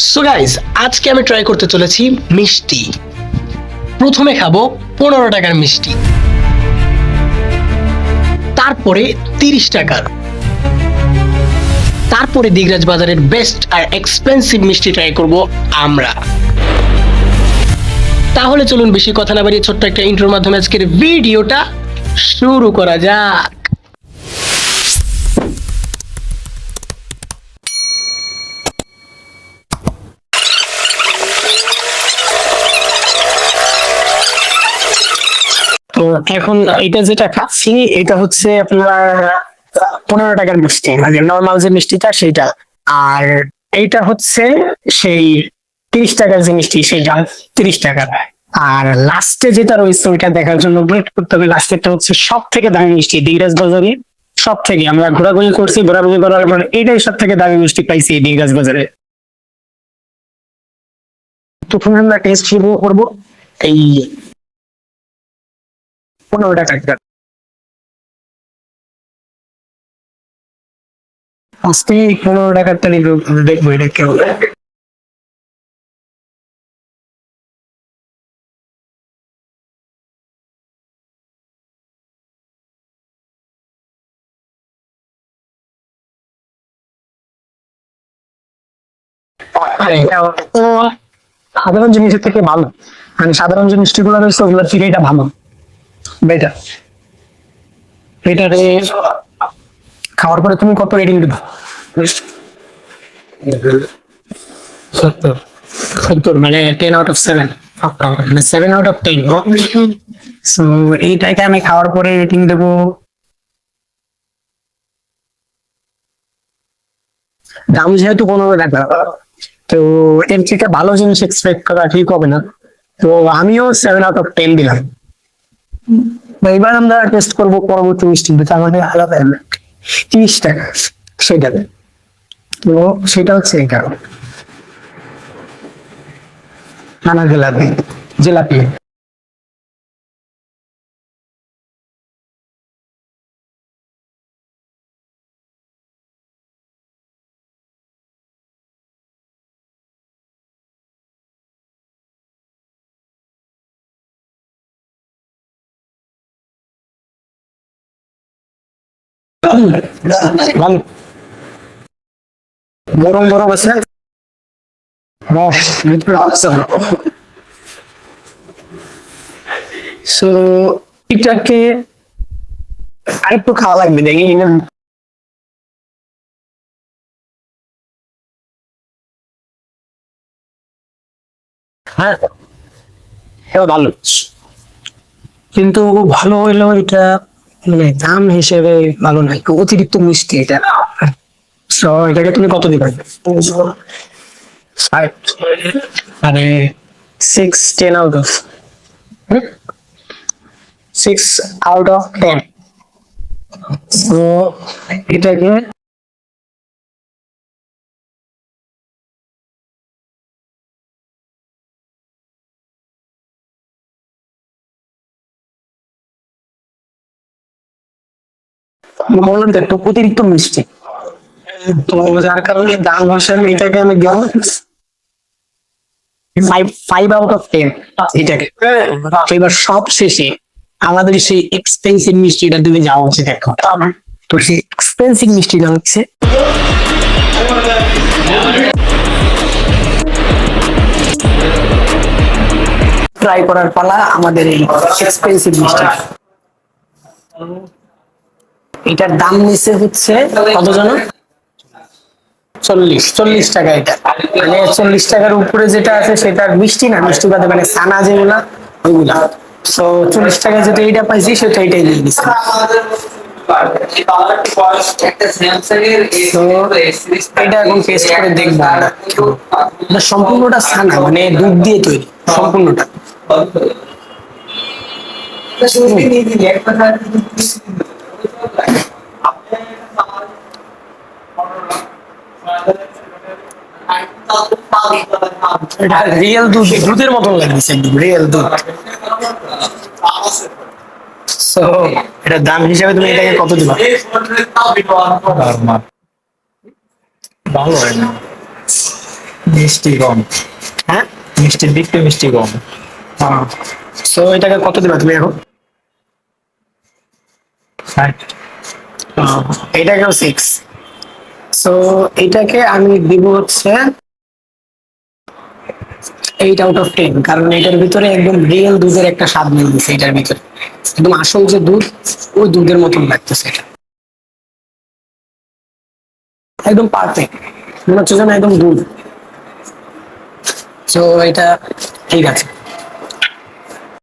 So guys, আজকে আমি try করতে চলেছি মিষ্টি। প্রথমে খাবো 15 টাকার মিষ্টি, তারপরে 30 টাকার, তারপরে দিগরাজ বাজারের বেস্ট আর এক্সপেন্সিভ মিষ্টি ট্রাই করব আমরা। তাহলে চলুন বেশি কথা না বাড়িয়ে ছোট্ট একটা ইন্ট্রোর মাধ্যমে আজকের ভিডিওটা শুরু করা যাক। তো এখন এটা যেটা খাচ্ছি এটা হচ্ছে আপনার 15 টাকার মিষ্টি, মানে নর্মাল যে মিষ্টিটা সেইটা। আর এইটা হচ্ছে সেই 30 টাকার যে মিষ্টি সেইটা 30 টাকার। আর লাস্টে যেটা রয়েছে ওইটা দেখার জন্য ওয়েট করতে হবে। লাস্টেরটা হচ্ছে সব থেকে দামি মিষ্টি দিগরাজ বাজারে। সব থেকে আমরা ঘোরাঘুরি করছি, ঘোরাঘুরি করার পর এইটাই সব থেকে দামি মিষ্টি পাইছি এই দিগরাজ বাজারে। প্রথমে আমরা টেস্ট শুরু করবো এই 15 টাকার। আজকে এই 15 টাকারটা নিবো, দেখবো এটা কেমন। আরে সাধারণ জিনিসের থেকে ভালো, মানে সাধারণ যে মিষ্টিগুলো রয়েছে ওগুলোর থেকে এটা ভালো। বেটার। এটারে খাওয়ার পরে তুমি কত রেটিং দিবা? 70। 70 মানে 10 আউট অফ 7। মানে 7 আউট অফ 10। সো এইটাকে আমি খাওয়ার পরে রেটিং দেবো, দাম যেহেতু 15 টাকা, তো এর থেকে ভালো জিনিস এক্সপেক্ট করা ঠিক হবে না। তো আমিও 7 আউট অফ 10 দিলাম। এবার আমরা টেস্ট করবো পরবর্তী মিষ্টি, তার মানে আলাদা 30 টাকা সেটাতে। তো সেটা হচ্ছে এই কারণ নানা জিলাপি জিলাপি ভালো, গরম গরম আছে, রস ভিতরে আছে। সো এটাকে আরেকটু খাওয়া লাগবে, দেখি না। হ্যাঁ, এটা ভালো, কিন্তু ভালো হইলো এটা, মানে দাম হিসেবে ভালো নয়, একটু অতিরিক্ত মিষ্টি এটা। সো এটাকে তুমি কত দিবে? 5, মানে 6 10 আউট অফ 10। তো এটাকে বললাম তো একটু অতিরিক্ত মিষ্টি, তো যার কারণে দাম হিসেবে এটাকে আমি দিলাম 5 5 আউট অফ 10 এটাকে। তো এবার সব শেষে আমাদের সেই এক্সপেন্সিভ মিষ্টিটা দিকে যাওয়া উচিত এখন। তো সেই এক্সপেন্সিভ মিষ্টিটা হচ্ছে ট্রাই করার পালা আমাদের এই এক্সপেন্সিভ মিষ্টি। এটার দাম নিচে হচ্ছে কত জানো? 40 টাকা। এটা মানে 40 টাকার উপরে যেটা আছে সেটা মিষ্টি না, মিষ্টি বাদে মানে ছানা যেগুলা ওইগুলা। তো 40 টাকায় যেটা এইটা পাইছি সেটা এটাই নিয়ে নিছি। তো এটা এখন টেস্ট করে দেখবো আমরা। এটা সম্পূর্ণটা ছানা, মানে দুধ দিয়ে তৈরি সম্পূর্ণটা। এটা রিয়েল দুধ, দুধের মতন লাগছে, রিয়েল দুধ। সো এটা দাম হিসাবে তুমি এটাকে কত দিবা? ভালো হয় না, মিষ্টি কম। হ্যাঁ। মিষ্টির দিকটা মিষ্টি কম। সো এটাকে কত দিবা তুমি এখন? 60। এটাকেও 6। সো এটাকে আমি দিব হচ্ছে 8/10, কারণ এটার ভিতরে একদম রিয়েল দুধের একটা স্বাদ মিলতেছে, এটার ভিতরে একদম আসল যে দুধ, ওই দুধের মতন লাগতেছে এটা, একদম পারফেক্ট, মনে হচ্ছে যেন একদম দুধ। তো এটা ঠিক আছে।